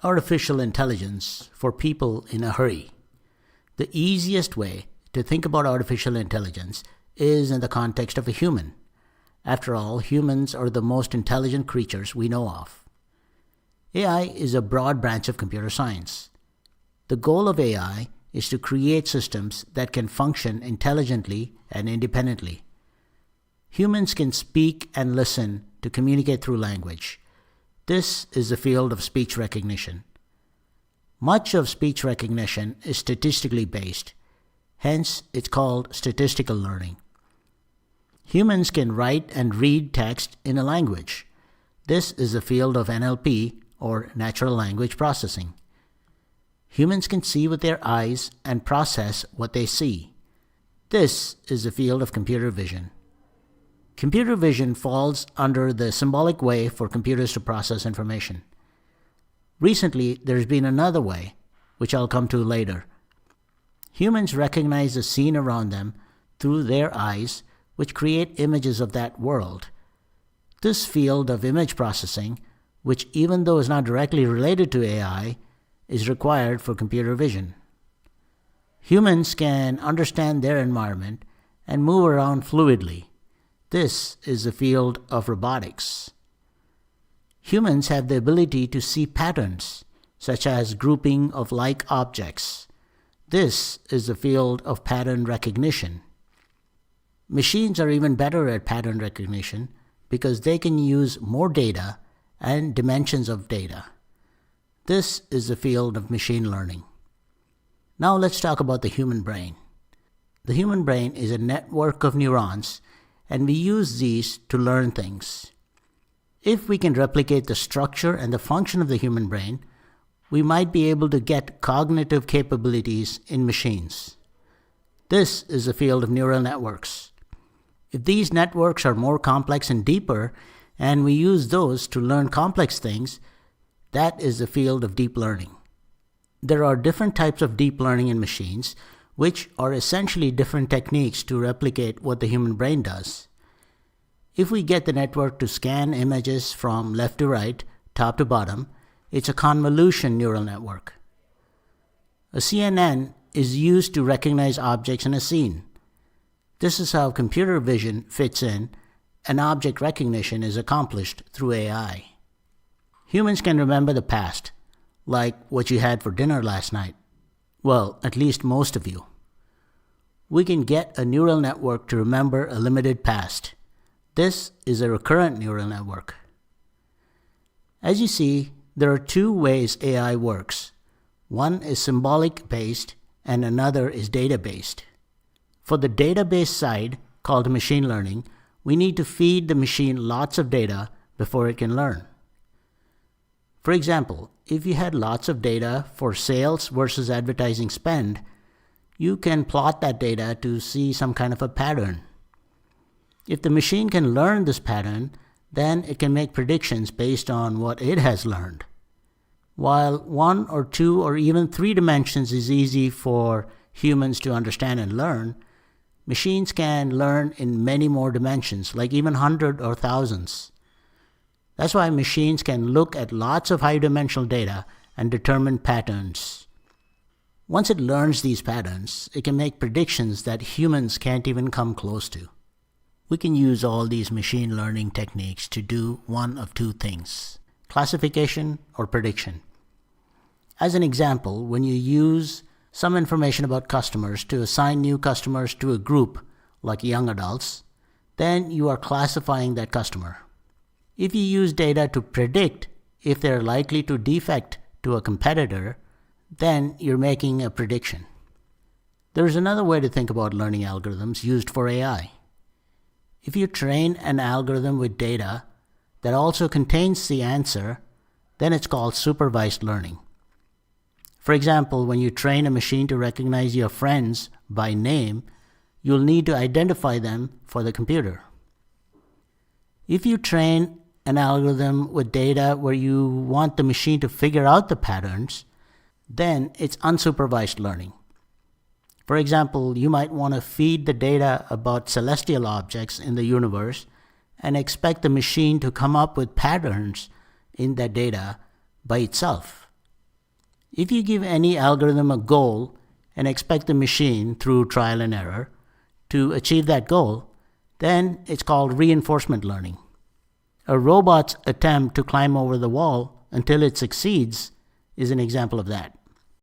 Artificial intelligence for people in a hurry. The easiest way to think about artificial intelligence is in the context of a human. After all, humans are the most intelligent creatures we know of. AI is a broad branch of computer science. The goal of AI is to create systems that can function intelligently and independently. Humans can speak and listen to communicate through language. This is the field of speech recognition. Much of speech recognition is statistically based, hence it's called statistical learning. Humans can write and read text in a language. This is the field of NLP, or natural language processing. Humans can see with their eyes and process what they see. This is the field of computer vision. Computer vision falls under the symbolic way for computers to process information. Recently, there's been another way, which I'll come to later. Humans recognize the scene around them through their eyes, which create images of that world. This field of image processing, which even though is not directly related to AI, is required for computer vision. Humans can understand their environment and move around fluidly. This is the field of robotics. Humans have the ability to see patterns, such as grouping of like objects. This is the field of pattern recognition. Machines are even better at pattern recognition because they can use more data and dimensions of data. This is the field of machine learning. Now let's talk about the human brain. The human brain is a network of neurons, and we use these to learn things. If we can replicate the structure and the function of the human brain, we might be able to get cognitive capabilities in machines. This is the field of neural networks. If these networks are more complex and deeper, and we use those to learn complex things, that is the field of deep learning. There are different types of deep learning in machines, which are essentially different techniques to replicate what the human brain does. If we get the network to scan images from left to right, top to bottom, it's a convolution neural network. A CNN is used to recognize objects in a scene. This is how computer vision fits in, and object recognition is accomplished through AI. Humans can remember the past, like what you had for dinner last night. Well, at least most of you. We can get a neural network to remember a limited past. This is a recurrent neural network. As you see, there are two ways AI works. One is symbolic based and another is data based. For the database side, called machine learning, we need to feed the machine lots of data before it can learn. For example, if you had lots of data for sales versus advertising spend, you can plot that data to see some kind of a pattern. If the machine can learn this pattern, then it can make predictions based on what it has learned. While 1 or 2 or even 3 dimensions is easy for humans to understand and learn, machines can learn in many more dimensions, like even 100 or thousands. That's why machines can look at lots of high-dimensional data and determine patterns. Once it learns these patterns, it can make predictions that humans can't even come close to. We can use all these machine learning techniques to do one of two things: classification or prediction. As an example, when you use some information about customers to assign new customers to a group, like young adults, then you are classifying that customer. If you use data to predict if they're likely to defect to a competitor, then you're making a prediction. There's another way to think about learning algorithms used for AI. If you train an algorithm with data that also contains the answer, then it's called supervised learning. For example, when you train a machine to recognize your friends by name, you'll need to identify them for the computer. If you train an algorithm with data where you want the machine to figure out the patterns, then it's unsupervised learning. For example, you might want to feed the data about celestial objects in the universe and expect the machine to come up with patterns in that data by itself. If you give any algorithm a goal and expect the machine, through trial and error, to achieve that goal, then it's called reinforcement learning. A robot's attempt to climb over the wall until it succeeds is an example of that.